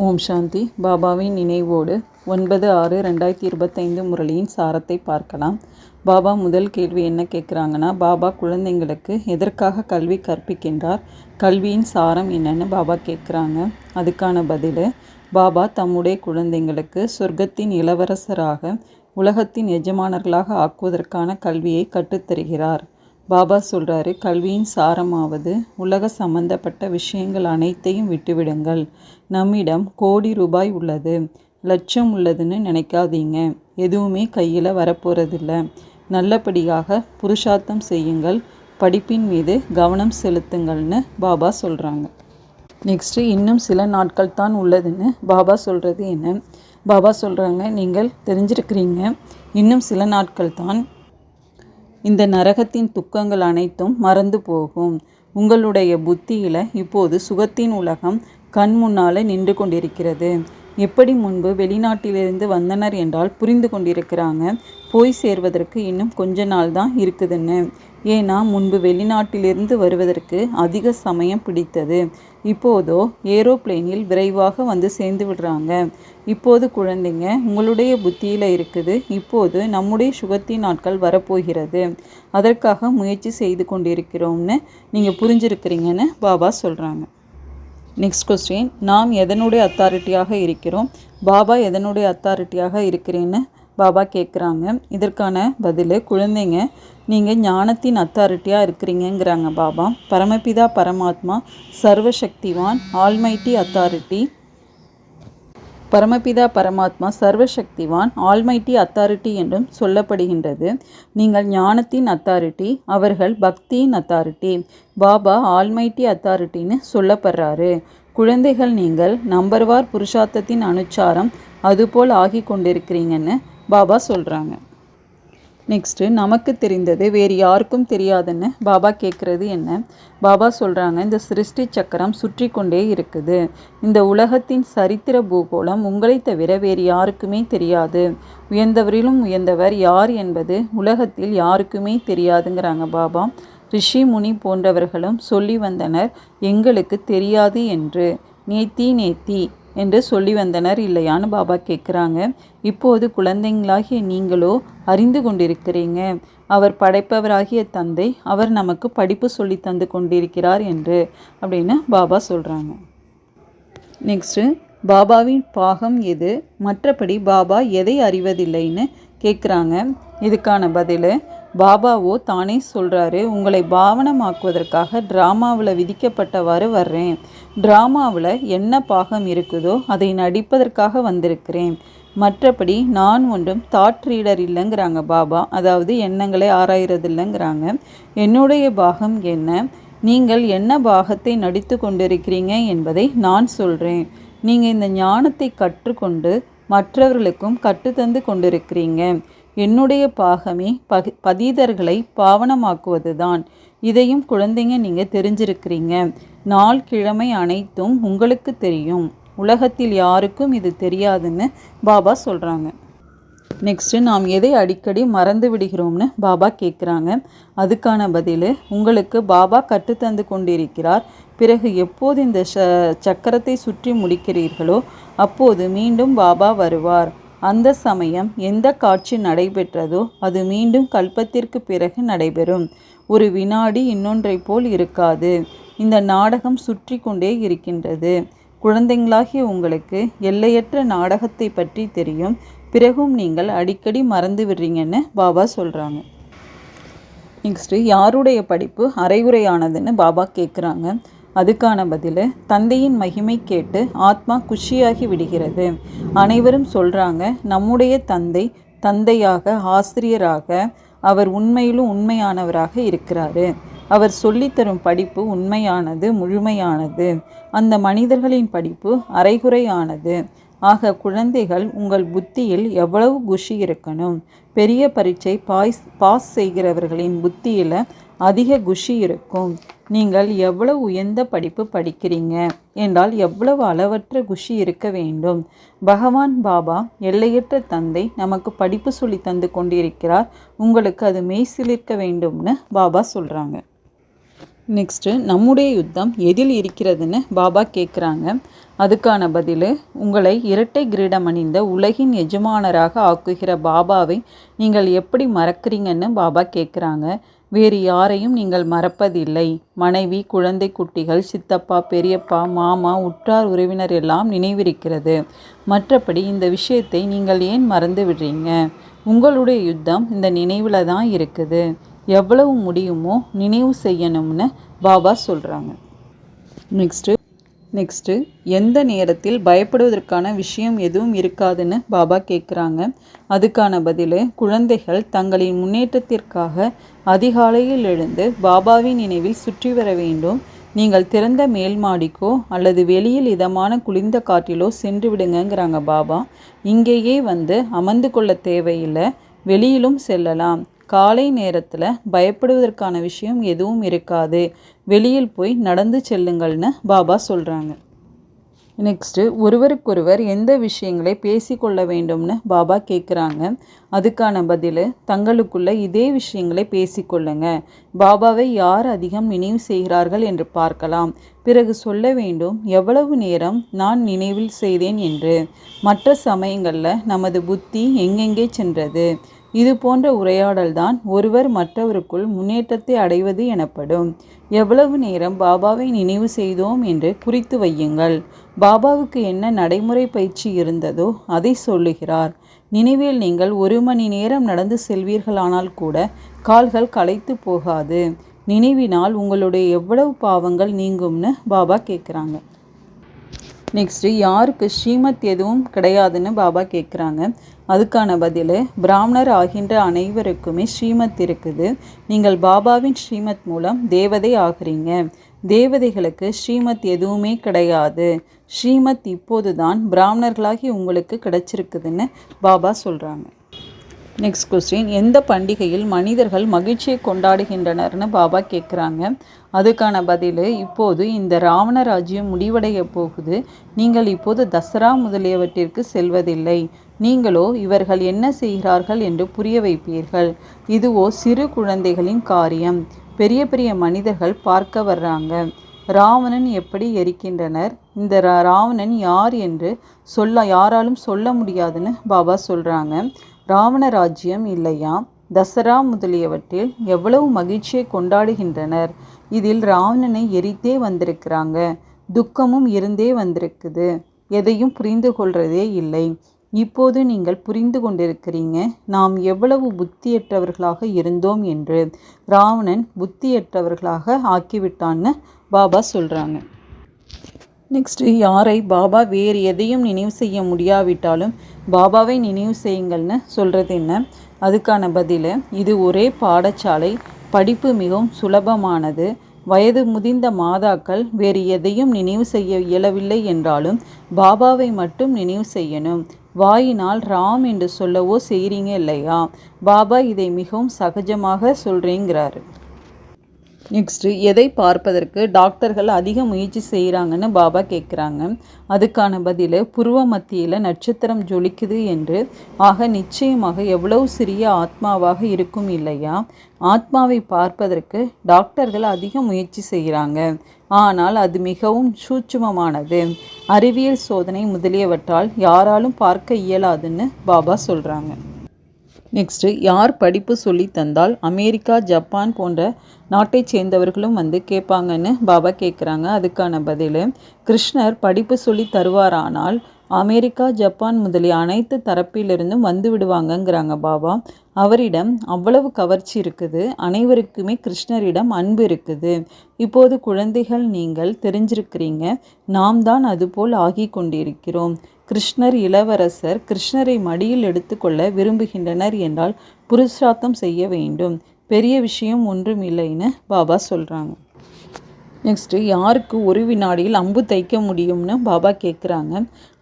ஓம் சாந்தி. பாபாவின் நினைவோடு 9/6/2025 முரளியின் சாரத்தை பார்க்கலாம். பாபா முதல் கேள்வி என்ன கேட்குறாங்கன்னா, பாபா குழந்தைங்களுக்கு எதற்காக கல்வி கற்பிக்கின்றார், கல்வியின் சாரம் என்னன்னு பாபா கேட்குறாங்க. அதுக்கான பதில், பாபா தம்முடைய குழந்தைங்களுக்கு சொர்க்கத்தின் இளவரசராக உலகத்தின் எஜமானர்களாக ஆக்குவதற்கான கல்வியை கற்றுத்தருகிறார். பாபா சொல்கிறாரு, கல்வியின் சாரமாவது உலக சம்பந்தப்பட்ட விஷயங்கள் அனைத்தையும் விட்டுவிடுங்கள். நம்மிடம் கோடி ரூபாய் உள்ளது, லட்சம் உள்ளதுன்னு நினைக்காதீங்க. எதுவுமே கையில் வரப்போகிறதில்ல. நல்லபடியாக புருஷார்த்தம் செய்யுங்கள், படிப்பின் மீது கவனம் செலுத்துங்கள்னு பாபா சொல்கிறாங்க. நெக்ஸ்ட்டு, இன்னும் சில நாட்கள் தான் உள்ளதுன்னு பாபா சொல்கிறது என்ன? பாபா சொல்கிறாங்க, நீங்கள் தெரிஞ்சிருக்கிறீங்க, இன்னும் சில நாட்கள் தான் இந்த நரகத்தின் துக்கங்கள் அனைத்தும் மறந்து போகும். உங்களுடைய புத்தியில் இப்போது சுகத்தின் உலகம் கண் முன்னால் நின்று கொண்டிருக்கிறது. எப்படி முன்பு வெளிநாட்டிலிருந்து வந்தனர் என்றால் புரிந்து கொண்டிருக்கிறாங்க, போய் சேர்வதற்கு இன்னும் கொஞ்ச நாள் தான் இருக்குதுன்னு. ஏன்னா முன்பு வெளிநாட்டிலிருந்து வருவதற்கு அதிக சமயம் பிடித்தது. இப்போதோ ஏரோப்ளேனில் விரைவாக வந்து சேர்ந்து விடுறாங்க. இப்போது குழந்தைங்க, உங்களுடைய புத்தியில் இருக்குது, இப்போது நம்முடைய சுகத்தின் நாட்கள் வரப்போகிறது, அதற்காக முயற்சி செய்து கொண்டிருக்கிறோம்னு நீங்கள் புரிஞ்சிருக்கிறீங்கன்னு பாபா சொல்கிறாங்க. நெக்ஸ்ட் கொஸ்டின், நாம் எதனுடைய அத்தாரிட்டியாக இருக்கிறோம், பாபா எதனுடைய அத்தாரிட்டியாக இருக்கிறேன்னு பாபா கேட்குறாங்க. இதற்கான பதில், குழந்தைங்க, நீங்கள் ஞானத்தின் அத்தாரிட்டியாக இருக்கிறீங்கிறாங்க பாபா. பரமபிதா பரமாத்மா சர்வசக்திவான் ஆல்மைட்டி அத்தாரிட்டி. பரமபிதா பரமாத்மா சர்வசக்திவான் ஆல்மைட்டி அத்தாரிட்டி என்றும் சொல்லப்படுகின்றது. நீங்கள் ஞானத்தின் அத்தாரிட்டி, அவர்கள் பக்தியின் அத்தாரிட்டி. பாபா ஆல்மைட்டி அத்தாரிட்டின்னு சொல்லப்படுறாரு. குழந்தைகள், நீங்கள் நம்பர்வார் புருஷார்த்தத்தின் அனுச்சாரம் அதுபோல் ஆகி கொண்டிருக்கிறீங்கன்னு பாபா சொல்கிறாங்க. நெக்ஸ்ட்டு, நமக்கு தெரிந்தது வேறு யாருக்கும் தெரியாதுன்னு பாபா கேட்குறது என்ன? பாபா சொல்கிறாங்க, இந்த சிருஷ்டி சக்கரம் சுற்றி கொண்டே இருக்குது. இந்த உலகத்தின் சரித்திர பூகோளம் உங்களை தவிர வேறு யாருக்குமே தெரியாது. உயர்ந்தவரிலும் உயர்ந்தவர் யார் என்பது உலகத்தில் யாருக்குமே தெரியாதுங்கிறாங்க பாபா. ரிஷி முனி போன்றவர்களும் சொல்லி வந்தனர், எங்களுக்கு தெரியாது என்று. நேத்தி என்று சொல்லி வந்தனர் இல்லையான்னு பாபா கேட்குறாங்க. இப்போது குழந்தைங்களாகிய நீங்களோ அறிந்து கொண்டிருக்கிறீங்க, அவர் படைப்பவராகிய தந்தை, அவர் நமக்கு படிப்பு சொல்லி தந்து கொண்டிருக்கிறார் என்று அப்படின்னு பாபா சொல்கிறாங்க. நெக்ஸ்ட்டு, பாபாவின் பாகம் எது, மற்றபடி பாபா எதை அறிவதில்லைன்னு கேட்குறாங்க. இதுக்கான பதில், பாபாவோ தானே சொல்கிறாரு, உங்களை பாவனமாக்குவதற்காக ட்ராமாவில் விதிக்கப்பட்டவாறு வர்றேன். ட்ராமாவில் என்ன பாகம் இருக்குதோ அதை நடிப்பதற்காக வந்திருக்கிறேன். மற்றபடி நான் ஒன்றும் தாட் ரீடர் இல்லைங்கிறாங்க பாபா. அதாவது எண்ணங்களை ஆராய்றது இல்லைங்கிறாங்க. என்னுடைய பாகம் என்ன, நீங்கள் என்ன பாகத்தை நடித்து கொண்டிருக்கிறீங்க என்பதை நான் சொல்கிறேன். நீங்கள் இந்த ஞானத்தை கற்றுக்கொண்டு மற்றவர்களுக்கும் கற்றுத்தந்து கொண்டிருக்கிறீங்க. என்னுடைய பாகமே பதீதர்களை பாவனமாக்குவது தான். இதையும் குழந்தைங்க நீங்கள் தெரிஞ்சிருக்கிறீங்க. நாள் கிழமை அனைத்தும் உங்களுக்கு தெரியும். உலகத்தில் யாருக்கும் இது தெரியாதுன்னு பாபா சொல்கிறாங்க. நெக்ஸ்ட்டு, நாம் எதை அடிக்கடி மறந்து விடுகிறோம்னு பாபா கேட்குறாங்க. அதுக்கான பதில், உங்களுக்கு பாபா கற்றுத்தந்து கொண்டிருக்கிறார். பிறகு எப்போது இந்த சக்கரத்தை சுற்றி முடிக்கிறீர்களோ அப்போது மீண்டும் பாபா வருவார். அந்த சமயம் எந்த காட்சி நடைபெற்றதோ அது மீண்டும் கல்பத்திற்கு பிறகு நடைபெறும். ஒரு வினாடி இன்னொன்றை போல் இருக்காது. இந்த நாடகம் சுற்றி கொண்டே இருக்கின்றது. குழந்தைங்களாகிய உங்களுக்கு எல்லையற்ற நாடகத்தை பற்றி தெரியும். பிறகும் நீங்கள் அடிக்கடி மறந்து விடுறீங்கன்னு பாபா சொல்கிறாங்க. நெக்ஸ்ட்டு, யாருடைய படிப்பு அரைகுறையானதுன்னு பாபா கேட்குறாங்க. அதுக்கான பதில், தந்தையின் மகிமை கேட்டு ஆத்மா குஷியாகி விடுகிறது. அனைவரும் சொல்கிறாங்க, நம்முடைய தந்தை தந்தையாக, ஆசிரியராக, அவர் உண்மையிலும் உண்மையானவராக இருக்கிறாரு. அவர் சொல்லித்தரும் படிப்பு உண்மையானது, முழுமையானது. அந்த மனிதர்களின் படிப்பு அரைகுறையானது. ஆக குழந்தைகள், உங்கள் புத்தியில் எவ்வளவு குஷி இருக்கணும். பெரிய பரீட்சை பாஸ் செய்கிறவர்களின் புத்தியில் அதிக குஷி இருக்கும். நீங்கள் எவ்வளவு உயர்ந்த படிப்பு படிக்கிறீங்க என்றால் எவ்வளவு அளவற்ற குஷி இருக்க வேண்டும். பகவான் பாபா எல்லையற்ற தந்தை நமக்கு படிப்பு சொல்லி தந்து கொண்டிருக்கிறார். உங்களுக்கு அது மெய்சிலிருக்க வேண்டும்னு பாபா சொல்கிறாங்க. நெக்ஸ்ட்டு நம்முடைய யுத்தம் எதில் இருக்கிறதுன்னு பாபா கேட்குறாங்க. அதுக்கான பதில், உங்களை இரட்டை கிரீடம் அணிந்த உலகின் எஜமானராக ஆக்குகிற பாபாவை நீங்கள் எப்படி மறக்கிறீங்கன்னு பாபா கேட்குறாங்க. வேறு யாரையும் நீங்கள் மறப்பதில்லை. மனைவி, குழந்தை குட்டிகள், சித்தப்பா, பெரியப்பா, மாமா, உற்றார் உறவினர் எல்லாம் நினைவிருக்கிறது. மற்றபடி இந்த விஷயத்தை நீங்கள் ஏன் மறந்து விடுறீங்க? உங்களுடைய யுத்தம் இந்த நினைவில் தான் இருக்குது. எவ்வளவு முடியுமோ நினைவு செய்யணும்னு பாபா சொல்கிறாங்க. நெக்ஸ்ட்டு எந்த நேரத்தில் பயப்படுவதற்கான விஷயம் எதுவும் இருக்காதுன்னு பாபா கேட்குறாங்க. அதுக்கான பதில், குழந்தைகள் தங்களின் முன்னேற்றத்திற்காக அதிகாலையில் எழுந்து பாபாவின் நினைவில் சுற்றி வர வேண்டும். நீங்கள் திறந்த மேல் மாடிக்கோ அல்லது வெளியில் இதமான குளிர்ந்த காற்றிலோ சென்று விடுங்கிறாங்க பாபா. இங்கேயே வந்து அமர்ந்து கொள்ள தேவையில்லை, வெளியிலும் செல்லலாம். காலை நேரத்தில் பயப்படுவதற்கான விஷயம் எதுவும் இருக்காது. வெளியில் போய் நடந்து செல்லுங்கள்னு பாபா சொல்கிறாங்க. நெக்ஸ்ட்டு ஒருவருக்கொருவர் எந்த விஷயங்களை பேசிக்கொள்ள வேண்டும்னு பாபா கேட்குறாங்க. அதுக்கான பதில், தங்களுக்குள்ள இதே விஷயங்களை பேசிக்கொள்ளுங்க. பாபாவை யார் அதிகம் நினைவு செய்கிறார்கள் என்று பார்க்கலாம். பிறகு சொல்ல வேண்டும், எவ்வளவு நேரம் நான் நினைவில் செய்தேன் என்று. மற்ற சமயங்களில் நமது புத்தி எங்கெங்கே சென்றது? இது போன்ற உரையாடல்தான் ஒருவர் மற்றவருக்குள் முன்னேற்றத்தை அடைவது எனப்படும். எவ்வளவு நேரம் பாபாவை நினைவு செய்தோம் என்று குறித்து வையுங்கள். பாபாவுக்கு என்ன நடைமுறை பயிற்சி இருந்ததோ அதை சொல்லுகிறார். நினைவில் நீங்கள் 1 மணி நேரம் நடந்து செல்வீர்களானால் கூட கால்கள் களைத்து போகாது. நினைவினால் உங்களுடைய எவ்வளவு பாவங்கள் நீங்கும்னு பாபா கேட்குறாங்க. நெக்ஸ்ட்டு யாருக்கு ஸ்ரீமத் எதுவும் கிடையாதுன்னு பாபா கேட்குறாங்க. அதுக்கான பதில், பிராமணர் ஆகின்ற அனைவருக்குமே ஸ்ரீமத் இருக்குது. நீங்கள் பாபாவின் ஸ்ரீமத் மூலம் தேவதை ஆகிறீங்க. தேவதைகளுக்கு ஸ்ரீமத் எதுவுமே கிடையாது. ஸ்ரீமத் இப்போது தான் பிராமணர்களாகி உங்களுக்கு கிடைச்சிருக்குதுன்னு பாபா சொல்கிறாங்க. நெக்ஸ்ட் கொஸ்டின், எந்த பண்டிகையில் மனிதர்கள் மகிழ்ச்சியை கொண்டாடுகின்றனர்னு பாபா கேட்குறாங்க. அதுக்கான பதில், இப்போது இந்த ராவண ராஜ்யம் முடிவடைய போகுது. நீங்கள் இப்போது தசரா முதலியவற்றிற்கு செல்வதில்லை. நீங்களோ இவர்கள் என்ன செய்கிறார்கள் என்று புரிய வைப்பீர்கள். இதுவோ சிறு குழந்தைகளின் காரியம். பெரிய பெரிய மனிதர்கள் பார்க்க வர்றாங்க. ராவணன் எப்படி எரிக்கின்றனர். இந்த ராவணன் யார் என்று யாராலும் சொல்ல முடியாதுன்னு பாபா சொல்கிறாங்க. ராவண ராஜ்யம் இல்லையா, தசரா முதலியவற்றில் எவ்வளவு மகிழ்ச்சியை கொண்டாடுகின்றனர். இதில் ராவணனை எரித்தே வந்திருக்கிறாங்க. துக்கமும் இருந்தே வந்திருக்குது. எதையும் புரிந்து கொள்றதே இல்லை. இப்போது நீங்கள் புரிந்து கொண்டிருக்கிறீங்க நாம் எவ்வளவு புத்தியற்றவர்களாக இருந்தோம் என்று. ராவணன் புத்தியற்றவர்களாக ஆக்கிவிட்டான்னு பாபா சொல்கிறாங்க. நெக்ஸ்ட்டு யாரை பாபா வேறு எதையும் நினைவு செய்ய முடியாவிட்டாலும் பாபாவை நினைவு செய்யுங்கள்னு சொல்கிறது என்ன? அதுக்கான பதில், இது ஒரே பாடசாலை. படிப்பு மிகவும் சுலபமானது. வயது முதிர்ந்த மாதாக்கள் வேறு எதையும் நினைவு செய்ய இயலவில்லை என்றாலும் பாபாவை மட்டும் நினைவு செய்யணும். வாயினால் ராம் என்று சொல்லவோ செய்கிறீங்க இல்லையா? பாபா இதை மிகவும் சகஜமாக சொல்கிறேங்கிறாரு. நெக்ஸ்ட்டு எதை பார்ப்பதற்கு டாக்டர்கள் அதிக முயற்சி செய்கிறாங்கன்னு பாபா கேட்குறாங்க. அதுக்கான பதில், புருவ மத்தியில் நட்சத்திரம் ஜொலிக்குது என்று. ஆக நிச்சயமாக எவ்வளவு சிறிய ஆத்மாவாக இருக்கும் இல்லையா? ஆத்மாவை பார்ப்பதற்கு டாக்டர்கள் அதிக முயற்சி செய்கிறாங்க. ஆனால் அது மிகவும் சூட்சுமமானது. அறிவியல் சோதனை முதலியவற்றால் யாராலும் பார்க்க இயலாதுன்னு பாபா சொல்கிறாங்க. நெக்ஸ்ட்டு யார் படிப்பு சொல்லி தந்தால் அமெரிக்கா, ஜப்பான் போன்ற நாட்டை சேர்ந்தவர்களும் வந்து கேட்பாங்கன்னு பாபா கேட்குறாங்க. அதுக்கான பதில், கிருஷ்ணர் படிப்பு சொல்லி தருவாரானால் அமெரிக்கா, ஜப்பான் முதலிய அனைத்து தரப்பிலிருந்தும் வந்து விடுவாங்கங்கிறாங்க பாபா. அவரிடம் அவ்வளவு கவர்ச்சி இருக்குது. அனைவருக்குமே கிருஷ்ணரிடம் அன்பு இருக்குது. இப்போது குழந்தைகள் நீங்கள் தெரிஞ்சிருக்கிறீங்க. நாம் தான் அதுபோல் ஆகி கொண்டிருக்கிறோம். கிருஷ்ணர் இளவரசர் கிருஷ்ணரை மடியில் எடுத்துக்கொள்ள விரும்புகின்றனர் என்றால் புருஷார்த்தம் செய்ய வேண்டும். பெரிய விஷயம் ஒன்றும் இல்லைன்னு பாபா சொல்கிறாங்க. நெக்ஸ்ட்டு யாருக்கு 1 வினாடியில் அம்பு தைக்க முடியும்னு பாபா கேட்குறாங்க.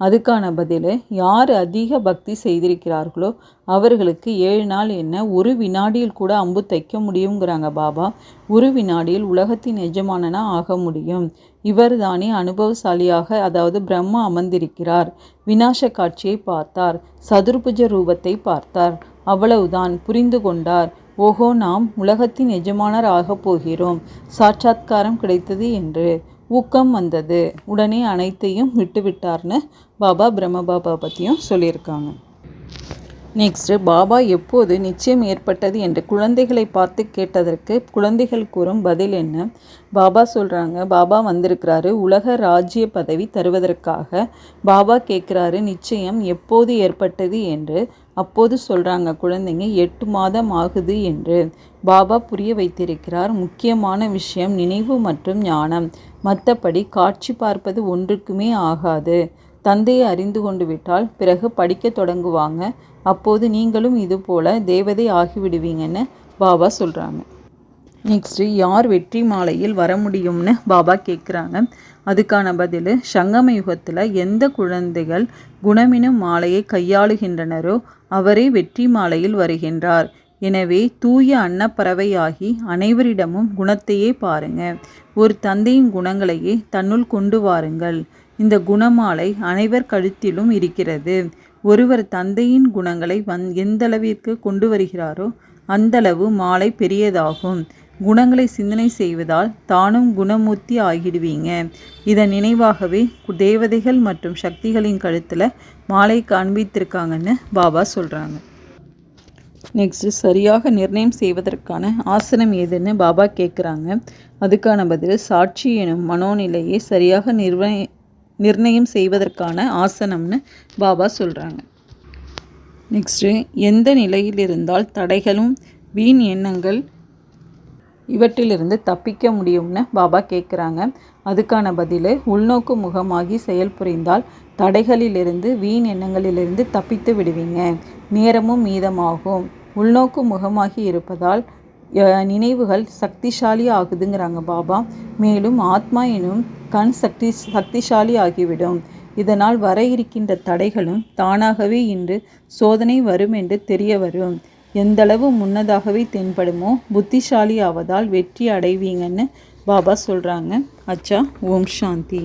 அதுக்கான பதில், யார் அதிக பக்தி செய்திருக்கிறார்களோ அவர்களுக்கு 7 நாள் என்ன 1 வினாடியில் கூட அம்பு தைக்க முடியுங்கிறாங்க பாபா. 1 வினாடியில் உலகத்தின் எஜமானனா ஆக முடியும். இவர் தானே அனுபவசாலியாக, அதாவது பிரம்மா அமர்ந்திருக்கிறார். விநாச காட்சியை பார்த்தார். சதுர்புஜ ரூபத்தை பார்த்தார். அவ்வளவுதான், புரிந்து கொண்டார். ஓஹோ, நாம் உலகத்தின் எஜமானர் ஆகப் போகிறோம், சாட்சாத்காரம் கிடைத்தது என்று ஊக்கம் வந்தது. உடனே அனைத்தையும் விட்டுவிட்டார்னு பாபா பிரம்மபாபா பற்றியும் சொல்லியிருக்காங்க. நெக்ஸ்ட்டு, பாபா எப்போது நிச்சயம் ஏற்பட்டது என்று குழந்தைகளை பார்த்து கேட்டதற்கு குழந்தைகள் கூறும் பதில் என்ன? பாபா சொல்கிறாங்க, பாபா வந்திருக்கிறாரு உலக ராஜ்ய பதவி தருவதற்காக. பாபா கேட்குறாரு நிச்சயம் எப்போது ஏற்பட்டது என்று. அப்போது சொல்கிறாங்க குழந்தைங்க 8 மாதம் ஆகுது என்று. பாபா புரிய வைத்திருக்கிறார், முக்கியமான விஷயம் நினைவு மற்றும் ஞானம். மற்றபடி காட்சி பார்ப்பது ஒன்றுக்குமே ஆகாது. தந்தையை அறிந்து கொண்டு விட்டால் பிறகு படிக்க தொடங்குவாங்க. அப்போது நீங்களும் இது போல் தேவதை ஆகிவிடுவீங்கன்னு பாபா சொல்கிறாங்க. நெக்ஸ்ட்டு, யார் வெற்றி மாலையில் வர முடியும்னு பாபா கேட்குறாங்க. அதுக்கான பதில், சங்கம யுகத்தில் எந்த குழந்தைகள் குணமெனும் மாலையை கையாளுகின்றனரோ அவரே வெற்றி மாலையில் வருகின்றார். எனவே தூய அன்னப்பறவையாகி அனைவரிடமும் குணத்தையே பாருங்க. ஒரு தந்தையின் குணங்களையே தன்னுள் கொண்டு வாருங்கள். இந்த குணமாலை அனைவர் கழுத்திலும் இருக்கிறது. ஒருவர் தந்தையின் குணங்களை எந்தளவிற்கு கொண்டு வருகிறாரோ அந்தளவு மாலை பெரியதாகும். குணங்களை சிந்தனை செய்வதால் தானும் குணமூர்த்தி ஆகிடுவீங்க. இதன் நினைவாகவே தேவதைகள் மற்றும் சக்திகளின் கழுத்தில் மாலை காண்பித்திருக்காங்கன்னு பாபா சொல்கிறாங்க. நெக்ஸ்ட்டு, சரியாக நிர்ணயம் செய்வதற்கான ஆசனம் எதுன்னு பாபா கேட்குறாங்க. அதுக்கான பதில், சாட்சி எனும் மனோநிலையை சரியாக நிர்ணயம் செய்வதற்கான ஆசனம்னு பாபா சொல்கிறாங்க. நெக்ஸ்ட்டு, எந்த நிலையில் இருந்தால் தடைகளும் வீண் எண்ணங்கள் இவற்றிலிருந்து தப்பிக்க முடியும்னு பாபா கேட்குறாங்க. அதுக்கான பதில், உள்நோக்கு முகமாகி செயல் புரிந்தால் தடைகளிலிருந்து வீண் எண்ணங்களிலிருந்து தப்பித்து விடுவீங்க. நேரமும் மீதமாகும். உள்நோக்கு முகமாகி இருப்பதால் நினைவுகள் சக்திசாலி ஆகுதுங்கிறாங்க பாபா. மேலும் ஆத்மா எனும் கண் சக்திசாலி ஆகிவிடும். இதனால் வர இருக்கின்ற தடைகளும் தானாகவே இன்று சோதனை வரும் என்று தெரிய வரும். எந்தளவு முன்னதாகவே தென்படுமோ புத்திசாலி ஆவதால் வெற்றி அடைவீங்கன்னு பாபா சொல்கிறாங்க. அச்சா, ஓம் சாந்தி.